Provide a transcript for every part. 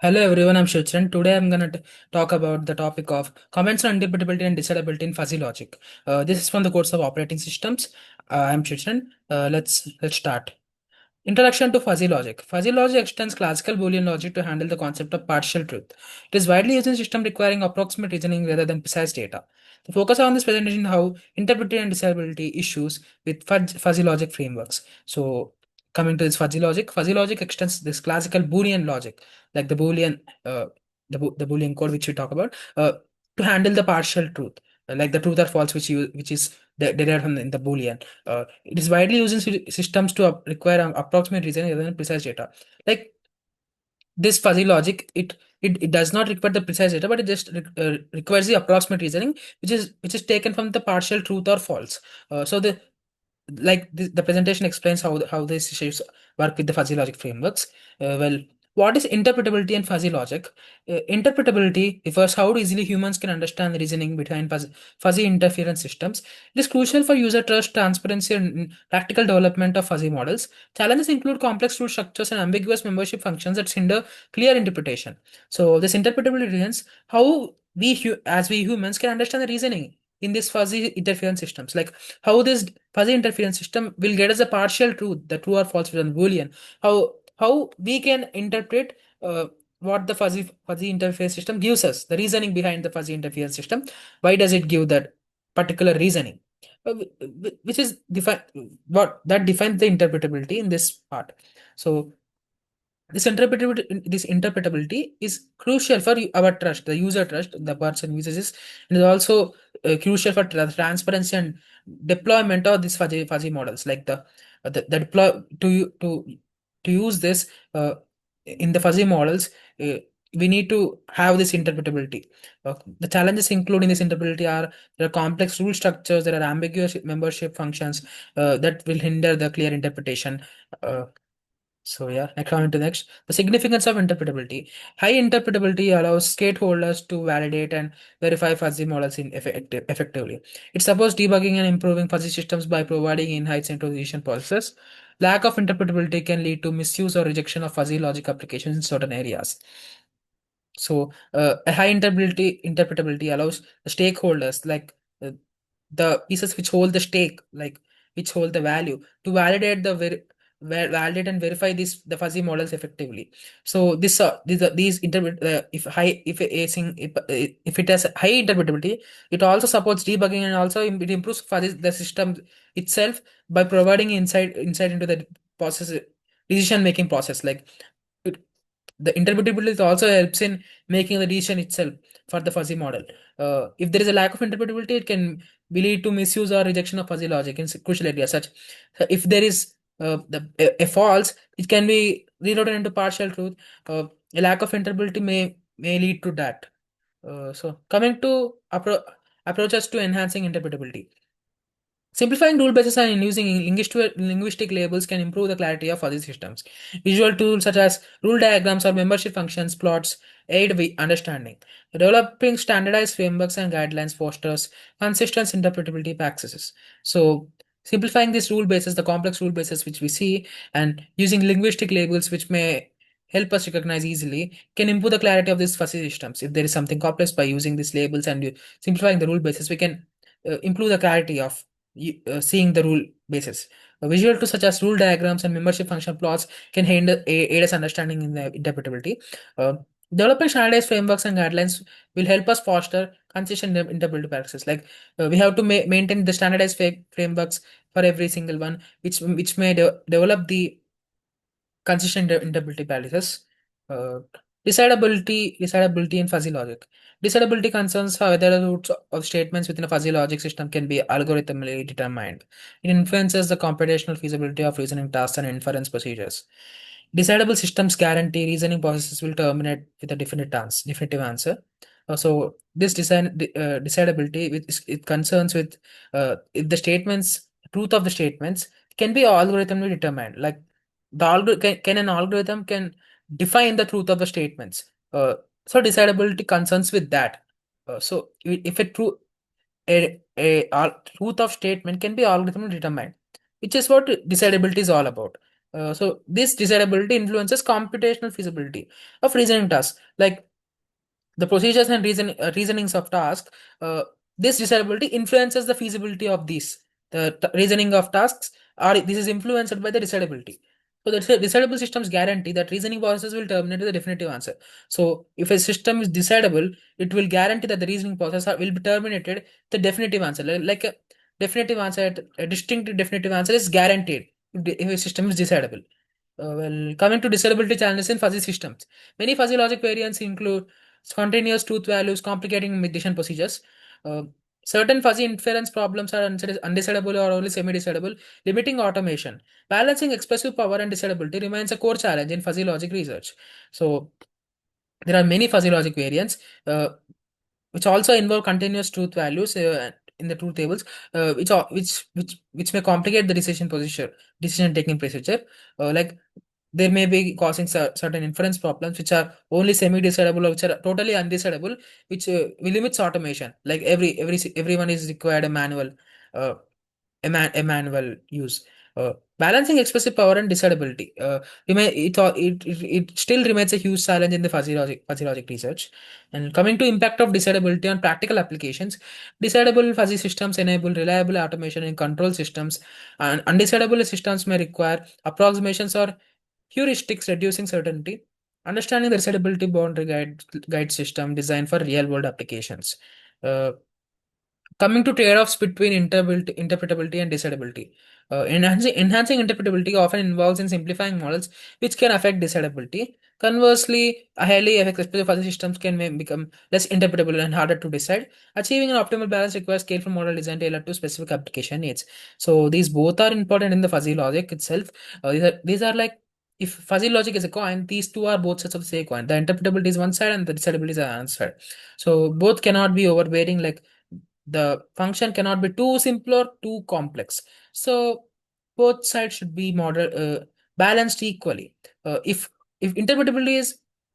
Hello everyone, I'm Shichan. Today I'm gonna talk about the topic of comments on interpretability and decidability in fuzzy logic. This is from the course of operating systems. I'm Shichan. Let's start. Introduction to fuzzy logic. Fuzzy logic extends classical Boolean logic to handle the concept of partial truth. It is widely used in systems requiring approximate reasoning rather than precise data. The focus on this presentation how interpreted and decidability issues with fuzzy logic frameworks. So, coming to this fuzzy logic extends this classical Boolean logic, like the Boolean, the Boolean code which we talk about, to handle the partial truth, like the truth or false, which is derived from in the Boolean. It is widely used in systems to require approximate reasoning rather than precise data. Like this fuzzy logic, it does not require the precise data, but it just requires the approximate reasoning, which is taken from the partial truth or false. So the presentation explains how these issues work with the fuzzy logic frameworks. Well, what is interpretability and fuzzy logic? Interpretability refers how easily humans can understand the reasoning behind fuzzy interference systems. It is crucial for user trust, transparency, and practical development of fuzzy models. Challenges include complex rule structures and ambiguous membership functions that hinder clear interpretation. So this interpretability means how as we humans can understand the reasoning in these fuzzy interference systems, like how this fuzzy interference system will get us a partial truth, the true or false with a boolean. How we can interpret what the fuzzy interface system gives us, the reasoning behind the fuzzy interference system. Why does it give that particular reasoning? Which is define what that defines the interpretability in this part. So this interpretability is crucial for our trust, the user trust, the person uses this, and is also crucial for transparency and deployment of these fuzzy models. Like the deploy to use this in the fuzzy models, uh, we need to have this interpretability. The challenges including this interpretability are there are complex rule structures, there are ambiguous membership functions that will hinder the clear interpretation. Uh, so yeah, coming to next, the significance of interpretability. High interpretability allows stakeholders to validate and verify fuzzy models effectively. It supports debugging and improving fuzzy systems by providing insights into decision processes. Lack of interpretability can lead to misuse or rejection of fuzzy logic applications in certain areas. So a high interpretability allows the stakeholders, like uh, the pieces which hold the stake, like which hold the value, to validate validate and verify the fuzzy models effectively. So these interpret if high if a sing if it has high interpretability, it also supports debugging, and also it improves the system itself by providing insight into the process decision making process. Like it, the interpretability also helps in making the decision itself for the fuzzy model. If there is a lack of interpretability, it can be lead to misuse or rejection of fuzzy logic in crucial areas. Such if there is a false, it can be reloaded into partial truth. A lack of interpretability may lead to that. So coming to approaches to enhancing interpretability. Simplifying rule bases and using linguistic labels can improve the clarity of fuzzy systems. Visual tools such as rule diagrams or membership functions plots aid with understanding. Developing standardized frameworks and guidelines fosters consistent interpretability practices. So, simplifying these rule bases, the complex rule bases which we see, and using linguistic labels which may help us recognize easily, can improve the clarity of these fuzzy systems. If there is something complex, by using these labels and simplifying the rule bases, we can improve the clarity of seeing the rule basis. Visual tools such as rule diagrams and membership function plots can aid us understanding in the interpretability. Uh, Developing standardized frameworks and guidelines will help us foster consistent interpretability practices. Like we have to maintain the standardized frameworks for every single one, which may develop the consistent interpretability practices. Uh, decidability and fuzzy logic. Decidability concerns how whether the roots of statements within a fuzzy logic system can be algorithmically determined. It influences the computational feasibility of reasoning tasks and inference procedures. Decidable systems guarantee reasoning processes will terminate with a definitive answer. So this decidability it concerns with if the statements truth of the statements can be algorithmically determined. Like can an algorithm can define the truth of the statements. So decidability concerns with that. So if a truth of statement can be algorithmically determined, which is what decidability is all about. So this desirability influences computational feasibility of reasoning tasks. Like the procedures and reasonings of task, uh, this desirability influences the feasibility of these. The reasoning of tasks are this is influenced by the decidability. So the decidable systems guarantee that reasoning process will terminate the definitive answer. So if a system is decidable, it will guarantee that the reasoning process will be terminated the definitive answer. Like a definitive answer, a distinct definitive answer is guaranteed if a system is decidable. Coming to disability challenges in fuzzy systems, many fuzzy logic variants include spontaneous truth values, complicating decision procedures. Uh, Certain fuzzy inference problems are undecidable or only semi-decidable, limiting automation. Balancing expressive power and decidability remains a core challenge in fuzzy logic research. So there are many fuzzy logic variants. Which also involve continuous truth values in the truth tables, which may complicate the decision taking procedure. Like there may be causing certain inference problems which are only semi-decidable or which are totally undecidable, which will limits automation. Like everyone is required a manual. Uh, a manual use. Balancing expressive power and decidability. It still remains a huge challenge in the fuzzy logic research. And coming to impact of decidability on practical applications, decidable fuzzy systems enable reliable automation in control systems, and undecidable systems may require approximations or heuristics, reducing certainty. Understanding the decidability boundary guide system designed for real world applications. Uh, Coming to trade-offs between interpretability and decidability. Enhancing interpretability often involves in simplifying models, which can affect decidability. Conversely, a highly effective fuzzy systems can become less interpretable and harder to decide. Achieving an optimal balance requires careful model design tailored to specific application needs. So these both are important in the fuzzy logic itself. These are like, if fuzzy logic is a coin, these two are both sides of the same coin. The interpretability is one side and the decidability is the other side. So both cannot be overbearing. Like the function cannot be too simple or too complex. So both sides should be balanced equally. If interpretability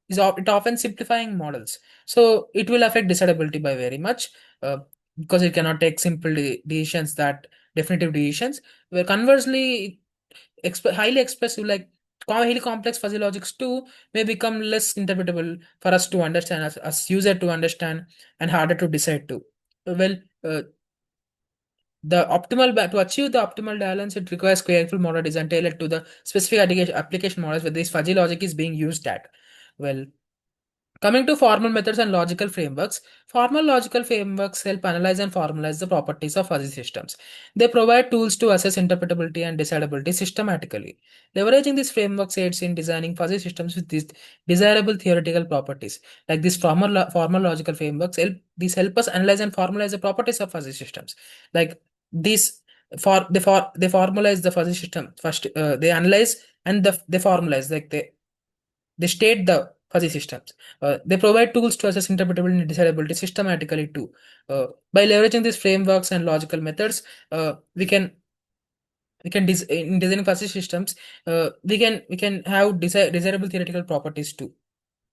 it often simplifying models, so it will affect decidability by very much, uh, because it cannot take simple decisions, that definitive decisions. Where conversely, highly expressive, like highly complex fuzzy logics too may become less interpretable for us to understand, as user to understand, and harder to decide too. Well, uh, to achieve the optimal balance, it requires careful model design tailored to the specific application models where this fuzzy logic is being used at. Well, coming to formal methods and logical frameworks, formal logical frameworks help analyze and formalize the properties of fuzzy systems. They provide tools to assess interpretability and decidability systematically. Leveraging these frameworks aids in designing fuzzy systems with these desirable theoretical properties. Like these formal logical frameworks help us analyze and formalize the properties of fuzzy systems. Like these they formalize the fuzzy system first. They analyze and they formalize, like they state the fuzzy systems. They provide tools to assess interpretability and decidability systematically too. By leveraging these frameworks and logical methods, in designing fuzzy systems, we can have desirable theoretical properties too.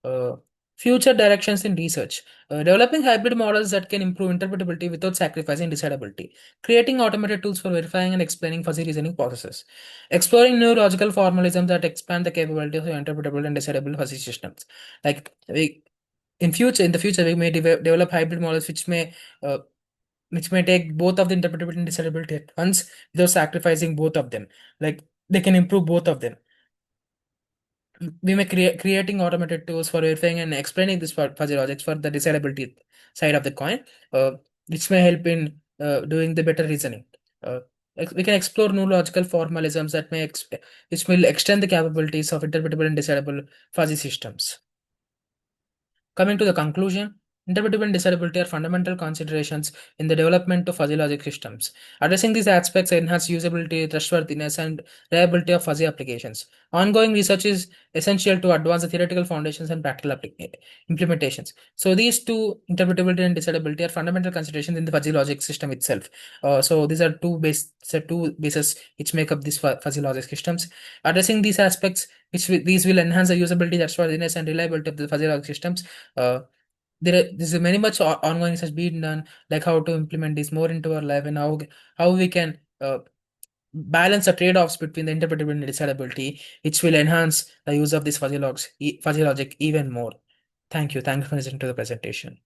uh, Future directions in research. Developing hybrid models that can improve interpretability without sacrificing decidability. Creating automated tools for verifying and explaining fuzzy reasoning processes. Exploring new logical formalisms that expand the capabilities of interpretable and decidable fuzzy systems. Like in the future, we may develop hybrid models uh, which may take both of the interpretability and decidability at once without sacrificing both of them. Like they can improve both of them. We may creating automated tools for verifying and explaining this fuzzy logics for the decidability side of the coin, uh, which may help in doing the better reasoning. Uh, we can explore new logical formalisms which will extend the capabilities of interpretable and decidable fuzzy systems. Coming to the conclusion, interpretability and decidability are fundamental considerations in the development of fuzzy logic systems. Addressing these aspects enhance usability, trustworthiness, and reliability of fuzzy applications. Ongoing research is essential to advance the theoretical foundations and practical implementations. So these two, interpretability and decidability, are fundamental considerations in the fuzzy logic system itself. So these are two bases which make up these fuzzy logic systems. Addressing these aspects, these will enhance the usability, trustworthiness, and reliability of the fuzzy logic systems. uh, this is many much ongoing research being done, like how to implement this more into our life, and how we can balance the trade-offs between the interpretability and decidability, which will enhance the use of this fuzzy logic even more. Thank you. Thank you for listening to the presentation.